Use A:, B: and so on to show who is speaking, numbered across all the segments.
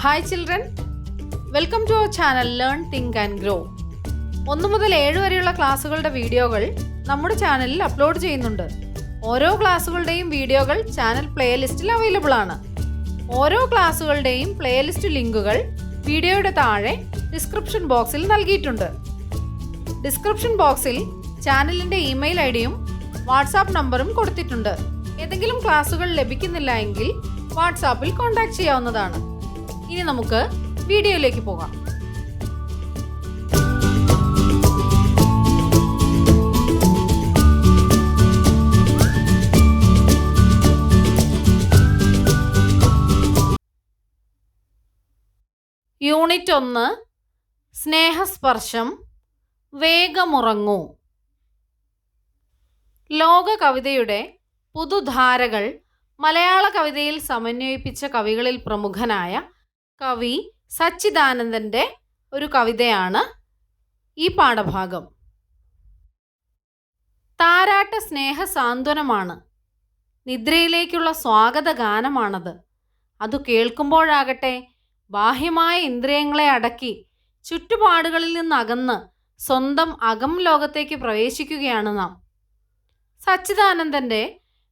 A: Hi children, welcome to our channel learn think and grow. 1 മുതൽ 7 വരെയുള്ള ക്ലാസ്സുകളുടെ വീഡിയോകൾ നമ്മുടെ ചാനലിൽ അപ്ലോഡ് ചെയ്യുന്നുണ്ട്. ഓരോ ക്ലാസ്സുകളുടെയും വീഡിയോകൾ ചാനൽ പ്ലേലിസ്റ്റിൽ അവൈലബിൾ ആണ്. ഓരോ ക്ലാസ്സുകളുടെയും പ്ലേലിസ്റ്റ് ലിങ്കുകൾ വീഡിയോയുടെ താഴെ ഡിസ്ക്രിപ്ഷൻ ബോക്സിൽ നൽകിയിട്ടുണ്ട്. ഡിസ്ക്രിപ്ഷൻ ബോക്സിൽ ചാനലിൻ്റെ ഇമെയിൽ ഐഡിയും വാട്സാപ്പ് നമ്പറും കൊടുത്തിട്ടുണ്ട്. ഏതെങ്കിലും ക്ലാസ്സുകൾ ലഭിക്കുന്നില്ല എങ്കിൽ വാട്സാപ്പിൽ കോൺടാക്ട് ചെയ്യാവുന്നതാണ്. ഇനി നമുക്ക് വീഡിയോയിലേക്ക് പോകാം. യൂണിറ്റ് 1 സ്നേഹസ്പർശം. വേഗമുറങ്ങൂ. ലോക കവിതയുടെ പുതുധാരകൾ മലയാള കവിതയിൽ സമന്വയിപ്പിച്ച കവികളിൽ പ്രമുഖനായ കവി സച്ചിദാനന്ദൻ്റെ ഒരു കവിതയാണ് ഈ പാഠഭാഗം. താരാട്ട് സ്നേഹ സാന്ത്വനമാണ്. നിദ്രയിലേക്കുള്ള സ്വാഗത ഗാനമാണത്. അത് കേൾക്കുമ്പോഴാകട്ടെ ബാഹ്യമായ ഇന്ദ്രിയങ്ങളെ അടക്കി ചുറ്റുപാടുകളിൽ നിന്നകന്ന് സ്വന്തം അകം ലോകത്തേക്ക് പ്രവേശിക്കുകയാണ് നാം. സച്ചിദാനന്ദൻ്റെ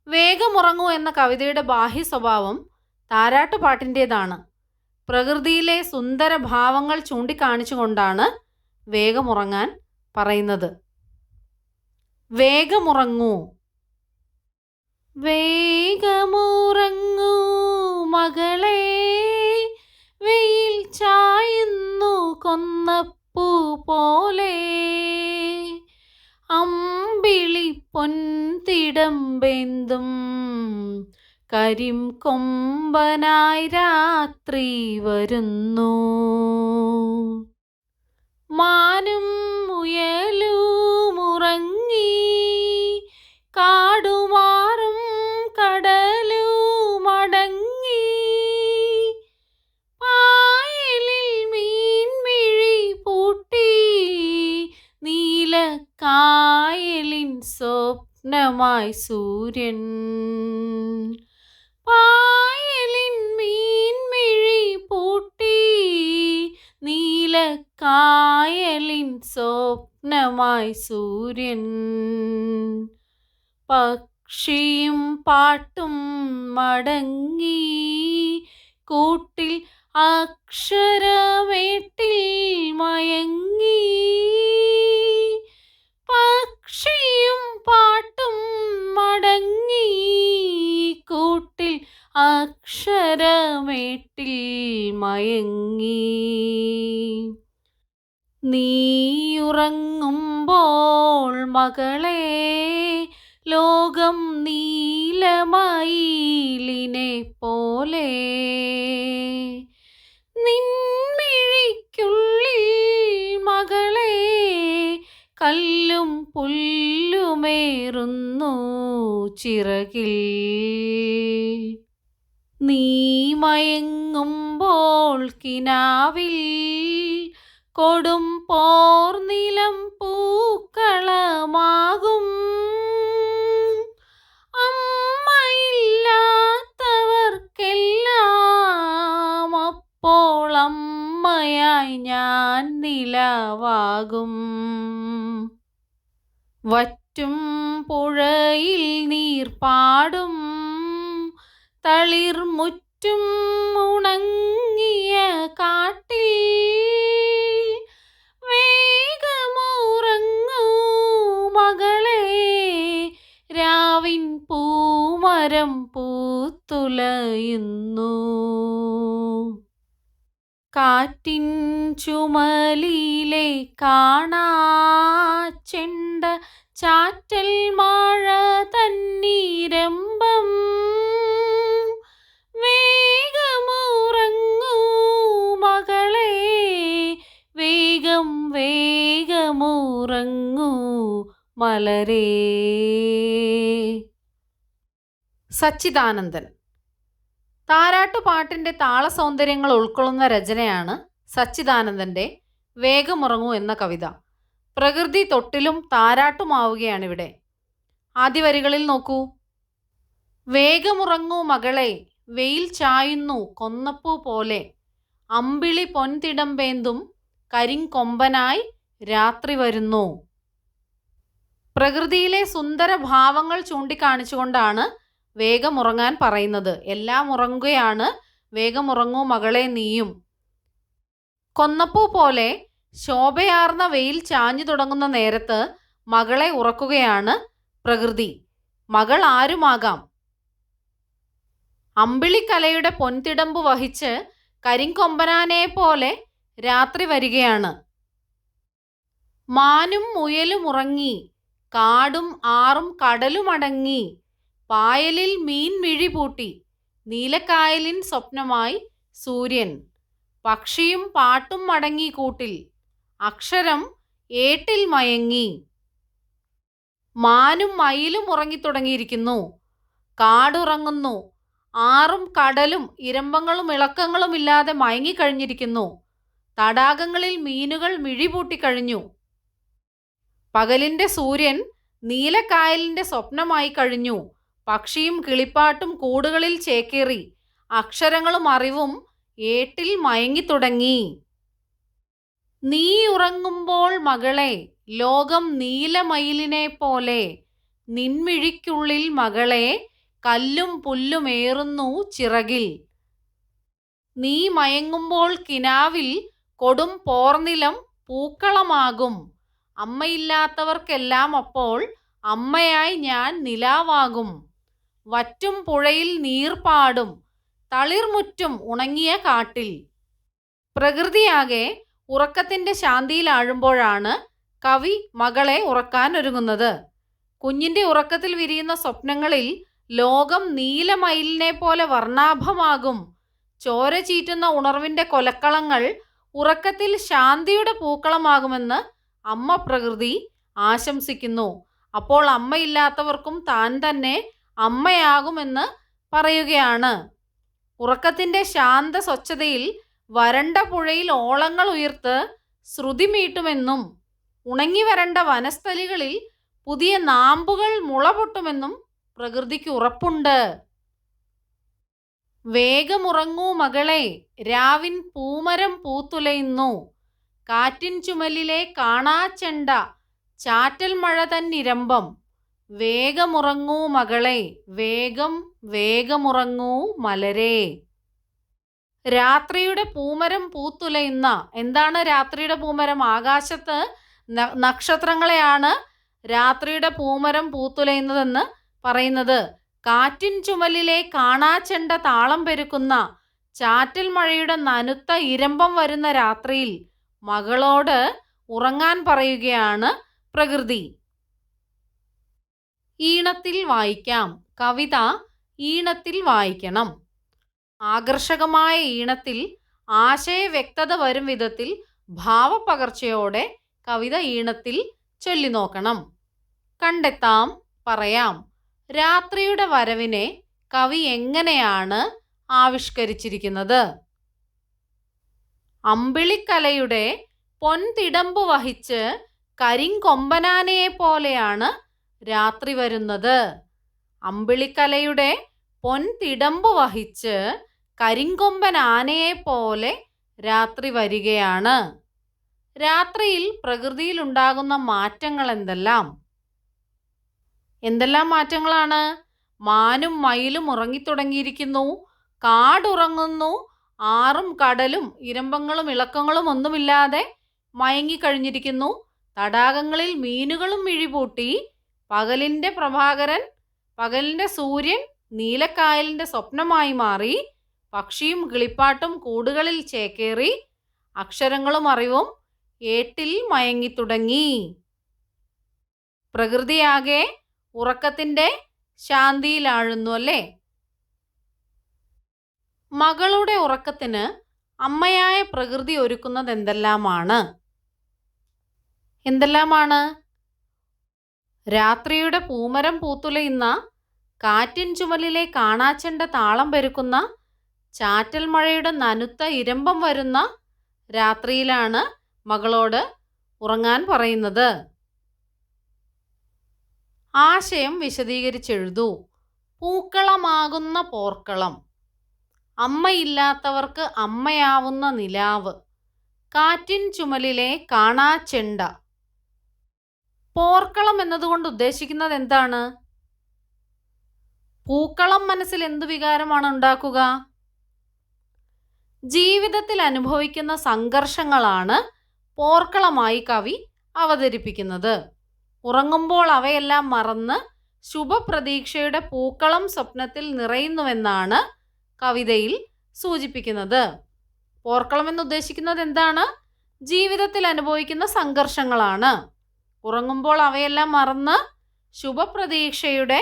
A: വേഗമുറങ്ങൂ എന്ന കവിതയുടെ ബാഹ്യ സ്വഭാവം താരാട്ടുപാട്ടിൻ്റേതാണ്. പ്രകൃതിയിലെ സുന്ദര ഭാവങ്ങൾ ചൂണ്ടിക്കാണിച്ചുകൊണ്ടാണ് വേഗമുറങ്ങാൻ പറയുന്നത്. വേഗമുറങ്ങൂ. വേഗമുറങ്ങൂ മകളെ, വെയിൽ ചായുന്നു കൊന്നപ്പൂ പോലെ, അമ്പിളി പൊൻതിടമ്പേന്തും കരിം കൊമ്പനായി രാത്രി വരുന്നു. മാനും മുയലുമുറങ്ങി, കാടുമാറും കടലുമടങ്ങി, പായലിൽ മീൻമിഴി പൂട്ടി, നീലക്കായലിൻ സ്വപ്നമായി സൂര്യൻ. പായലിൻ മീൻമിഴി പൂട്ടി, നീലക്കായലിൻ സ്വപ്നമായി സൂര്യൻ. പക്ഷിയും പാട്ടും മടങ്ങി, കൂട്ടിൽ അക്ഷരമേട്ടിൽ മയങ്ങി. പക്ഷിയും പാട്ടും മടങ്ങി, കൂട്ടിൽ അക്ഷരമേട്ടിൽ മയങ്ങി. നീയുറങ്ങുമ്പോൾ മകളെ, ലോകം നീലമയിലിനെ പോലെ, നിൻമിഴിക്കുള്ളിൽ മകളെ, കല്ലും പുല്ലുമേറുന്നു ചിറകിൽ. നീ മയങ്ങുമ്പോൾ കിനാവിൽ കൊടും പോർനിലം പൂക്കളമാകും. അമ്മയില്ലാത്തവർക്കെല്ലാം അപ്പോൾ അമ്മയായി ഞാൻ നിലവാകും. വറ്റും പുഴയിൽ നീർപ്പാടും, തളിർമുറ്റും ഉണങ്ങിയ കാട്ടിൽ, വേഗമുറങ്ങൂ മകളെ, രാവിൻ പൂമരം പൂത്തുലയുന്നു. കാറ്റിൻ ചുമലിലെ കാണാച്ചെണ്ട, ചാറ്റൽ മഴ തന്നീരമ്പം, വേഗമുറങ്ങൂ മകളെ, വേഗം വേഗമുറങ്ങൂ മലരേ. സച്ചിദാനന്ദൻ. താരാട്ടുപാട്ടിൻ്റെ താളസൗന്ദര്യങ്ങൾ ഉൾക്കൊള്ളുന്ന രചനയാണ് സച്ചിദാനന്ദൻ്റെ വേഗമുറങ്ങൂ എന്ന കവിത. പ്രകൃതി തൊട്ടിലും താരാട്ടുമാവുകയാണിവിടെ. ആദ്യ വരികളിൽ നോക്കൂ. വേഗമുറങ്ങൂ മകളെ, വെയിൽ ചായുന്നു കൊന്നപ്പൂ പോലെ, അമ്പിളി പൊൻതിടമ്പേന്തും കരിങ്കൊമ്പനായി രാത്രി വരുന്നു. പ്രകൃതിയിലെ സുന്ദര ഭാവങ്ങൾ ചൂണ്ടിക്കാണിച്ചുകൊണ്ടാണ് വേഗമുറങ്ങാൻ പറയുന്നത്. എല്ലാം ഉറങ്ങുകയാണ്. വേഗമുറങ്ങൂ മകളെ നീയും. കൊന്നപ്പൂ പോലെ ശോഭയാർന്ന വെയിൽ ചാഞ്ഞു തുടങ്ങുന്ന നേരത്ത് മകളെ ഉറക്കുകയാണ് പ്രകൃതി. മകൾ ആരുമാകാം. അമ്പിളിക്കലയുടെ പൊൻതിടമ്പ് വഹിച്ച് കരിങ്കൊമ്പനാനെ പോലെ രാത്രി വരികയാണ്. മാനും മുയലും ഉറങ്ങി, കാടും ആറും കടലുമടങ്ങി, പായലിൽ മീൻ മിഴി പൂട്ടി, നീലക്കായലിൻ സ്വപ്നമായി സൂര്യൻ, പക്ഷിയും പാട്ടും മടങ്ങി കൂട്ടിൽ, അക്ഷരം ഏട്ടിൽ മയങ്ങി. മാനും മയിലും ഉറങ്ങിത്തുടങ്ങിയിരിക്കുന്നു. കാടുറങ്ങുന്നു. ആറും കടലും ഇരമ്പങ്ങളും ഇളക്കങ്ങളും ഇല്ലാതെ മയങ്ങിക്കഴിഞ്ഞിരിക്കുന്നു. തടാകങ്ങളിൽ മീനുകൾ മിഴിപൂട്ടിക്കഴിഞ്ഞു. പകലിൻ്റെ സൂര്യൻ നീലക്കായലിൻ്റെ സ്വപ്നമായി കഴിഞ്ഞു. പക്ഷിയും കിളിപ്പാട്ടും കൂടുകളിൽ ചേക്കേറി. അക്ഷരങ്ങളും അറിവും ഏട്ടിൽ മയങ്ങിത്തുടങ്ങി. നീ ഉറങ്ങുമ്പോൾ മകളെ ലോകം നീലമയിലിനെ പോലെ, നിൻമിഴിക്കുള്ളിൽ മകളെ കല്ലും പുല്ലുമേറുന്നു ചിറകിൽ. നീ മയങ്ങുമ്പോൾ കിനാവിൽ കൊടും പോർനിലം പൂക്കളമാകും. അമ്മയില്ലാത്തവർക്കെല്ലാം അപ്പോൾ അമ്മയായി ഞാൻ നിലാവാകും. വറ്റും പുഴയിൽ നീർപ്പാടും തളിർമുറ്റും ഉണങ്ങിയ കാട്ടിൽ. പ്രകൃതിയാകെ ഉറക്കത്തിൻ്റെ ശാന്തിയിലാഴുമ്പോഴാണ് കവി മകളെ ഉറക്കാൻ ഒരുങ്ങുന്നത്. കുഞ്ഞിൻ്റെ ഉറക്കത്തിൽ വിരിയുന്ന സ്വപ്നങ്ങളിൽ ലോകം നീലമയിലിനെ പോലെ വർണ്ണാഭമാകും. ചോര ചീറ്റുന്ന ഉണർവിൻ്റെ കൊലക്കളങ്ങൾ ഉറക്കത്തിൽ ശാന്തിയുടെ പൂക്കളമാകുമെന്ന് അമ്മ പ്രകൃതി ആശംസിക്കുന്നു. അപ്പോൾ അമ്മയില്ലാത്തവർക്കും താൻ തന്നെ അമ്മയാകുമെന്ന് പറയുകയാണ്. ഉറക്കത്തിൻ്റെ ശാന്ത സ്വച്ഛതയിൽ വരണ്ട പുഴയിൽ ഓളങ്ങൾ ഉയർത്ത് ശ്രുതി മീട്ടുമെന്നും ഉണങ്ങി വരണ്ട വനസ്ഥലികളിൽ പുതിയ നാമ്പുകൾ മുളപൊട്ടുമെന്നും പ്രകൃതിക്ക് ഉറപ്പുണ്ട്. വേഗമുറങ്ങൂ മകളെ, രാവിൻ പൂമരം പൂത്തുലയുന്നു, കാറ്റിൻ ചുമലിലെ കാണാച്ചെണ്ട ചാറ്റൽ മഴ തന്നിരമ്പം. വേഗമുറങ്ങൂ മകളെ, വേഗം വേഗമുറങ്ങൂ മലരേ. രാത്രിയുടെ പൂമരം പൂത്തുലയുന്ന, എന്താണ് രാത്രിയുടെ പൂമരം? ആകാശത്ത് നക്ഷത്രങ്ങളെയാണ് രാത്രിയുടെ പൂമരം പൂത്തുലയുന്നതെന്ന് പറയുന്നത്. കാറ്റിൻ ചുമലിലെ കാണാച്ചെണ്ട താളം പെരുക്കുന്ന, ചാറ്റൽ മഴയുടെ നനുത്ത ഇരമ്പം വരുന്ന രാത്രിയിൽ മകളോട് ഉറങ്ങാൻ പറയുകയാണ് പ്രകൃതി. ഈണത്തിൽ വായിക്കാം. കവിത ഈണത്തിൽ വായിക്കണം. ആകർഷകമായ ഈണത്തിൽ ആശയവ്യക്തത വരും വിധത്തിൽ ഭാവപകർച്ചയോടെ കവിത ഈണത്തിൽ ചൊല്ലി നോക്കണം. കണ്ടെത്താം, പറയാം. രാത്രിയുടെ വരവിനെ കവി എങ്ങനെയാണ് ആവിഷ്കരിച്ചിരിക്കുന്നത്? അമ്പിളിക്കലയുടെ പൊൻതിടമ്പ് വഹിച്ച് കരിങ്കൊമ്പനാനയെ പോലെയാണ് രാത്രി വരുന്നത്. അമ്പിളിക്കലയുടെ പൊൻതിടമ്പ് വഹിച്ച് കരിങ്കൊമ്പൻ ആനയെ പോലെ രാത്രി വരികയാണ്. രാത്രിയിൽ പ്രകൃതിയിൽ ഉണ്ടാകുന്ന മാറ്റങ്ങൾ എന്തെല്ലാം? എന്തെല്ലാം മാറ്റങ്ങളാണ്? മാനും മയിലും ഉറങ്ങിത്തുടങ്ങിയിരിക്കുന്നു. കാടുറങ്ങുന്നു. ആറും കടലും ഇരമ്പങ്ങളും ഇളക്കങ്ങളും ഒന്നുമില്ലാതെ മയങ്ങിക്കഴിഞ്ഞിരിക്കുന്നു. തടാകങ്ങളിൽ മീനുകളും മിഴിപൂട്ടി. പകലിൻ്റെ സൂര്യൻ നീലക്കായലിൻ്റെ സ്വപ്നമായി മാറി. പക്ഷിയും കിളിപ്പാട്ടും കൂടുകളിൽ ചേക്കേറി. അക്ഷരങ്ങളും അറിവും ഏട്ടിൽ മയങ്ങിത്തുടങ്ങി. പ്രകൃതിയാകെ ഉറക്കത്തിൻ്റെ ശാന്തിയിലാഴുന്നു അല്ലേ? മകളുടെ ഉറക്കത്തിന് അമ്മയായ പ്രകൃതി ഒരുക്കുന്നത് എന്തെല്ലാമാണ്? രാത്രിയുടെ പൂമരം പൂത്തുലയുന്ന, കാറ്റിൻ ചുമലിലെ കാണാച്ചെണ്ട താളം പെരുക്കുന്ന, ചാറ്റൽ മഴയുടെ നനുത്ത ഇരമ്പം വരുന്ന രാത്രിയിലാണ് മകളോട് ഉറങ്ങാൻ പറയുന്നത്. ആശയം വിശദീകരിച്ചെഴുതൂ. പൂക്കളമാകുന്ന പോർക്കളം. അമ്മയില്ലാത്തവർക്ക് അമ്മയാവുന്ന നിലാവ്, കാറ്റിൻ ചുമലിലെ കാണാച്ചെണ്ട. പോർക്കളം എന്നതുകൊണ്ട് ഉദ്ദേശിക്കുന്നത് എന്താണ്? പൂക്കളം മനസ്സിൽ എന്തു വികാരമാണ് ഉണ്ടാക്കുക? ജീവിതത്തിൽ അനുഭവിക്കുന്ന സംഘർഷങ്ങളാണ് പോർക്കളമായി കവി അവതരിപ്പിക്കുന്നത്. ഉറങ്ങുമ്പോൾ അവയെല്ലാം മറന്ന് ശുഭപ്രതീക്ഷയുടെ പൂക്കളം സ്വപ്നത്തിൽ നിറയുന്നുവെന്നാണ് കവിതയിൽ സൂചിപ്പിക്കുന്നത്. പോർക്കളം എന്നുദ്ദേശിക്കുന്നത് എന്താണ്? ജീവിതത്തിൽ അനുഭവിക്കുന്ന സംഘർഷങ്ങളാണ്. ഉറങ്ങുമ്പോൾ അവയെല്ലാം മറന്ന് ശുഭപ്രതീക്ഷയുടെ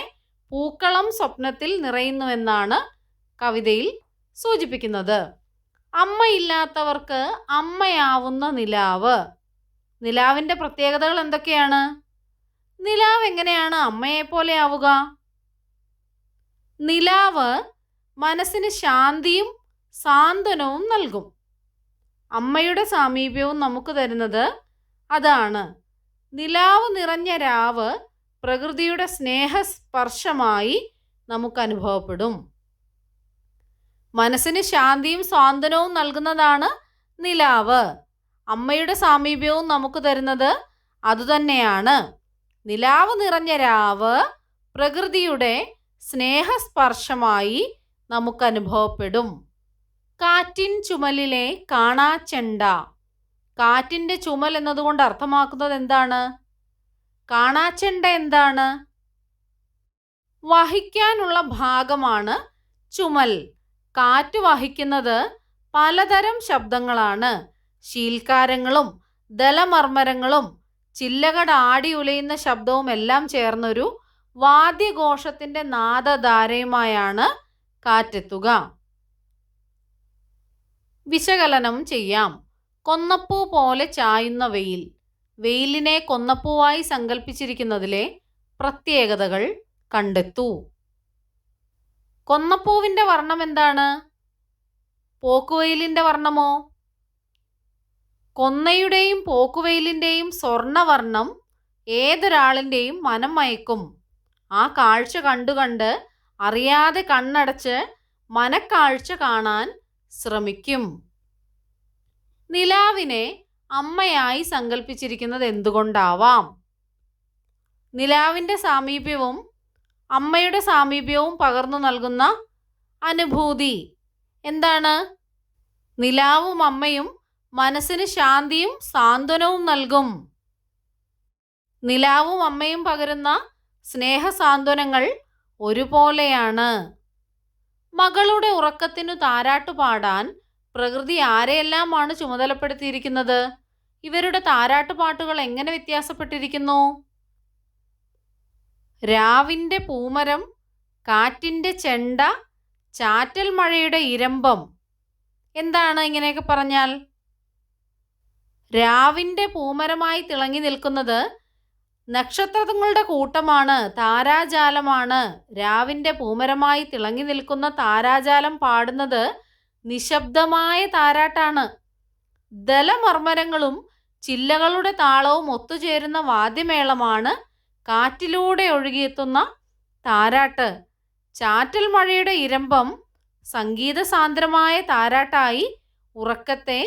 A: പൂക്കളം സ്വപ്നത്തിൽ നിറയുന്നുവെന്നാണ് കവിതയിൽ സൂചിപ്പിക്കുന്നത്. അമ്മയില്ലാത്തവർക്ക് അമ്മയാവുന്ന നിലാവ്. നിലാവിൻ്റെ പ്രത്യേകതകൾ എന്തൊക്കെയാണ്? നിലാവ് എങ്ങനെയാണ് അമ്മയെപ്പോലെ ആവുക? നിലാവ് മനസ്സിന് ശാന്തിയും സാന്ത്വനവും നൽകും. അമ്മയുടെ സാമീപ്യവും നമുക്ക് തരുന്നത് അതാണ്. നിലാവ് നിറഞ്ഞ രാവ് പ്രകൃതിയുടെ സ്നേഹസ്പർശമായി നമുക്ക് അനുഭവപ്പെടും. മനസ്സിന് ശാന്തിയും സാന്ത്വനവും നൽകുന്നതാണ് നിലാവ്. അമ്മയുടെ സാമീപ്യവും നമുക്ക് തരുന്നത് അതുതന്നെയാണ്. നിലാവ് നിറഞ്ഞ രാവ് പ്രകൃതിയുടെ സ്നേഹസ്പർശമായി നമുക്ക് അനുഭവപ്പെടും. കാറ്റിൻ ചുമലിലെ കാണാച്ചെണ്ട. കാറ്റിൻ്റെ ചുമൽ എന്നതുകൊണ്ട് അർത്ഥമാക്കുന്നത് എന്താണ്? കാണാച്ചെണ്ട എന്താണ്? വഹിക്കാനുള്ള ഭാഗമാണ് ചുമൽ. കാറ്റ് വഹിക്കുന്നത് പലതരം ശബ്ദങ്ങളാണ്. ശീൽക്കാരങ്ങളും ദലമർമരങ്ങളും ചില്ലകട ആടി ഉലയുന്ന ശബ്ദവും എല്ലാം ചേർന്നൊരു വാദ്യഘോഷത്തിൻ്റെ നാദധാരയുമായാണ് കാറ്റെത്തുക. വിശകലനം ചെയ്യാം. കൊന്നപ്പൂ പോലെ ചായുന്ന വെയിൽ. വെയിലിനെ കൊന്നപ്പൂവായി സങ്കല്പിച്ചിരിക്കുന്നതിലെ പ്രത്യേകതകൾ കണ്ടെത്തൂ. കൊന്നപ്പൂവിൻ്റെ വർണ്ണം എന്താണ്? പോക്കുവെയിലിൻ്റെ വർണ്ണമോ? കൊന്നയുടെയും പോക്കുവെയിലിൻ്റെയും സ്വർണ്ണവർണ്ണം ഏതൊരാളിൻ്റെയും മനം മയക്കും. ആ കാഴ്ച കണ്ടുകണ്ട് അറിയാതെ കണ്ണടച്ച് മനക്കാഴ്ച കാണാൻ ശ്രമിക്കും. നിലാവിനെ അമ്മയായി സങ്കല്പിച്ചിരിക്കുന്നത് എന്തുകൊണ്ടാവാം? നിലാവിൻ്റെ സാമീപ്യവും അമ്മയുടെ സാമീപ്യവും പകർന്നു നൽകുന്ന അനുഭൂതി എന്താണ്? നിലാവും അമ്മയും മനസ്സിന് ശാന്തിയും സാന്ത്വനവും നൽകും. നിലാവും അമ്മയും പകരുന്ന സ്നേഹസാന്ത്വനങ്ങൾ ഒരുപോലെയാണ്. മകളുടെ ഉറക്കത്തിനു താരാട്ടുപാടാൻ പ്രകൃതി ആരെയെല്ലാമാണ് ചുമതലപ്പെടുത്തിയിരിക്കുന്നത്? ഇവരുടെ താരാട്ടുപാട്ടുകൾ എങ്ങനെ വ്യത്യാസപ്പെട്ടിരിക്കുന്നു? രാവിൻ്റെ പൂമരം, കാറ്റിൻ്റെ ചെണ്ട, ചാറ്റൽ മഴയുടെ ഇരമ്പം. എന്താണ് ഇങ്ങനെയൊക്കെ പറഞ്ഞാൽ? രാവിൻ്റെ പൂമരമായി തിളങ്ങി നിൽക്കുന്നത് നക്ഷത്രങ്ങളുടെ കൂട്ടമാണ്, താരാജാലമാണ്. രാവിൻ്റെ പൂമരമായി തിളങ്ങി നിൽക്കുന്ന താരാജാലം പാടുന്നത് നിശബ്ദമായ താരാട്ടാണ്. ദലമർമരങ്ങളും ചില്ലകളുടെ താളവും ഒത്തുചേരുന്ന വാദ്യമേളമാണ് കാറ്റിലൂടെ ഒഴുകിയെത്തുന്ന താരാട്ട്. ചാറ്റൽ മഴയുടെ ഇരമ്പം സംഗീതസാന്ദ്രമായ താരാട്ടായി ഉറക്കത്തെ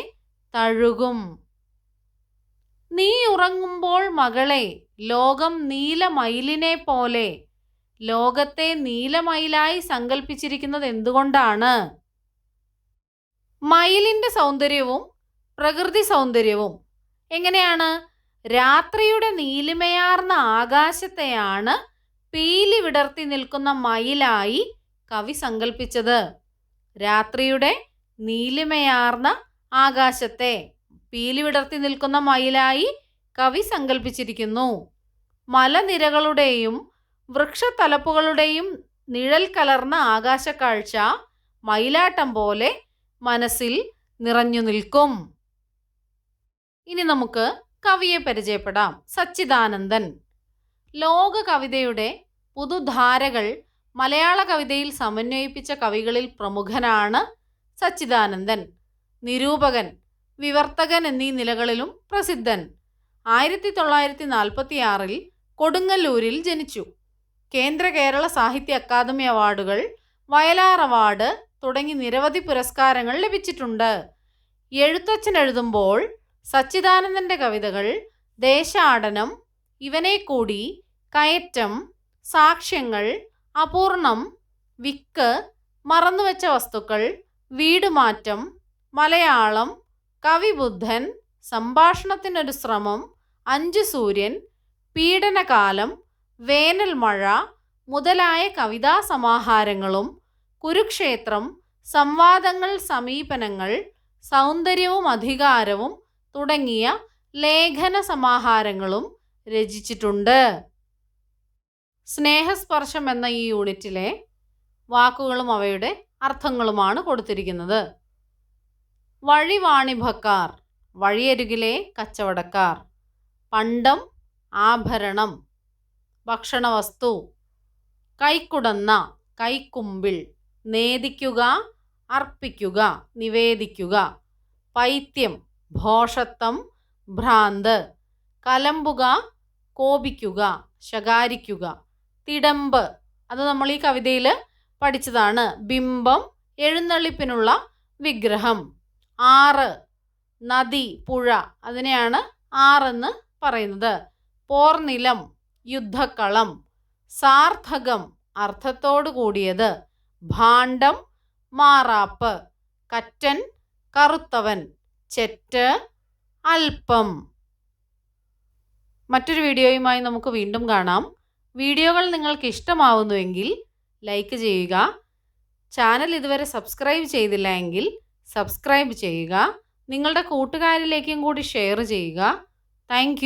A: തഴുകും. നീ ഉറങ്ങുമ്പോൾ മകളെ ലോകം നീലമയിലിനെ പോലെ. ലോകത്തെ നീലമയിലായി സങ്കല്പിച്ചിരിക്കുന്നത് എന്തുകൊണ്ടാണ്? മയിലിൻ്റെ സൗന്ദര്യവും പ്രകൃതി സൗന്ദര്യവും എങ്ങനെയാണ്? രാത്രിയുടെ നീലിമയാർന്ന ആകാശത്തെയാണ് പീലി വിടർത്തി നിൽക്കുന്ന മയിലായി കവി സങ്കല്പിച്ചത്. രാത്രിയുടെ നീലിമയാർന്ന ആകാശത്തെ പീലി വിടർത്തി നിൽക്കുന്ന മയിലായി കവി സങ്കല്പിച്ചിരിക്കുന്നു. മലനിരകളുടെയും വൃക്ഷത്തലപ്പുകളുടെയും നിഴൽ കലർന്ന ആകാശക്കാഴ്ച മയിലാട്ടം പോലെ മനസ്സിൽ നിറഞ്ഞു നിൽക്കും. ഇനി നമുക്ക് കവിയെ പരിചയപ്പെടാം. സച്ചിദാനന്ദൻ. ലോക കവിതയുടെ പുതുധാരകൾ മലയാള കവിതയിൽ സമന്വയിപ്പിച്ച കവികളിൽ പ്രമുഖനാണ് സച്ചിദാനന്ദൻ. നിരൂപകൻ, വിവർത്തകൻ എന്നീ നിലകളിലും പ്രസിദ്ധൻ. 1946 കൊടുങ്ങല്ലൂരിൽ ജനിച്ചു. കേന്ദ്ര കേരള സാഹിത്യ അക്കാദമി അവാർഡുകൾ, വയലാർ അവാർഡ് തുടങ്ങി നിരവധി പുരസ്കാരങ്ങൾ ലഭിച്ചിട്ടുണ്ട്. എഴുത്തച്ഛൻ എഴുതുമ്പോൾ സച്ചിദാനന്ദൻ്റെ കവിതകൾ ദേശാടനം, ഇവനെ കൂടി, കയറ്റം, സാക്ഷ്യങ്ങൾ, അപൂർണം, വിക്ക്, മറന്നുവെച്ച വസ്തുക്കൾ, വീടുമാറ്റം, മലയാളം, കവിബുദ്ധൻ, സംഭാഷണത്തിനൊരു ശ്രമം, 5 സൂര്യൻ, പീഡനകാലം, വേനൽ മഴ മുതലായ കവിതാ സമാഹാരങ്ങളും കുരുക്ഷേത്രം, സംവാദങ്ങൾ, സമീപനങ്ങൾ, സൗന്ദര്യവും അധികാരവും തുടങ്ങിയ ലേഖന സമാഹാരങ്ങളും രചിച്ചിട്ടുണ്ട്. സ്നേഹസ്പർശം എന്ന ഈ യൂണിറ്റിലെ വാക്കുകളും അവയുടെ അർത്ഥങ്ങളുമാണ് കൊടുത്തിരിക്കുന്നത്. വഴിവാണിഭക്കാർ, വഴിയരികിലെ കച്ചവടക്കാർ. പണ്ടം, ആഭരണം, ഭക്ഷണവസ്തു. കൈക്കുടന്ന, കൈക്കുമ്പിൾ. നേദിക്കുക, അർപ്പിക്കുക, നിവേദിക്കുക. പൈത്യം, ഭോഷത്വം, ഭ്രാന്ത്. കലമ്പുക, കോപിക്കുക, ശകാരിക്കുക. തിടമ്പ്, അത് നമ്മൾ ഈ കവിതയിൽ പഠിച്ചതാണ്. ബിംബം, എഴുന്നള്ളിപ്പിനുള്ള വിഗ്രഹം. ആറ്, നദി, പുഴ, അതിനെയാണ് ആറെന്ന് പറയുന്നത്. പോർനിലം, യുദ്ധക്കളം. സാർത്ഥകം, അർത്ഥത്തോടു കൂടിയത്. ഭാണ്ഡം, മാറാപ്പ്. കറ്റൻ, കറുത്തവൻ. ചെറ്റ്, അല്പം. മറ്റൊരു വീഡിയോയുമായി നമുക്ക് വീണ്ടും കാണാം. വീഡിയോകൾ നിങ്ങൾക്ക് ഇഷ്ടമാവുന്നുവെങ്കിൽ ലൈക്ക് ചെയ്യുക. ചാനൽ ഇതുവരെ സബ്സ്ക്രൈബ് ചെയ്തില്ല എങ്കിൽ സബ്സ്ക്രൈബ് ചെയ്യുക. നിങ്ങളുടെ കൂട്ടുകാരിലേക്കും കൂടി ഷെയർ ചെയ്യുക. താങ്ക്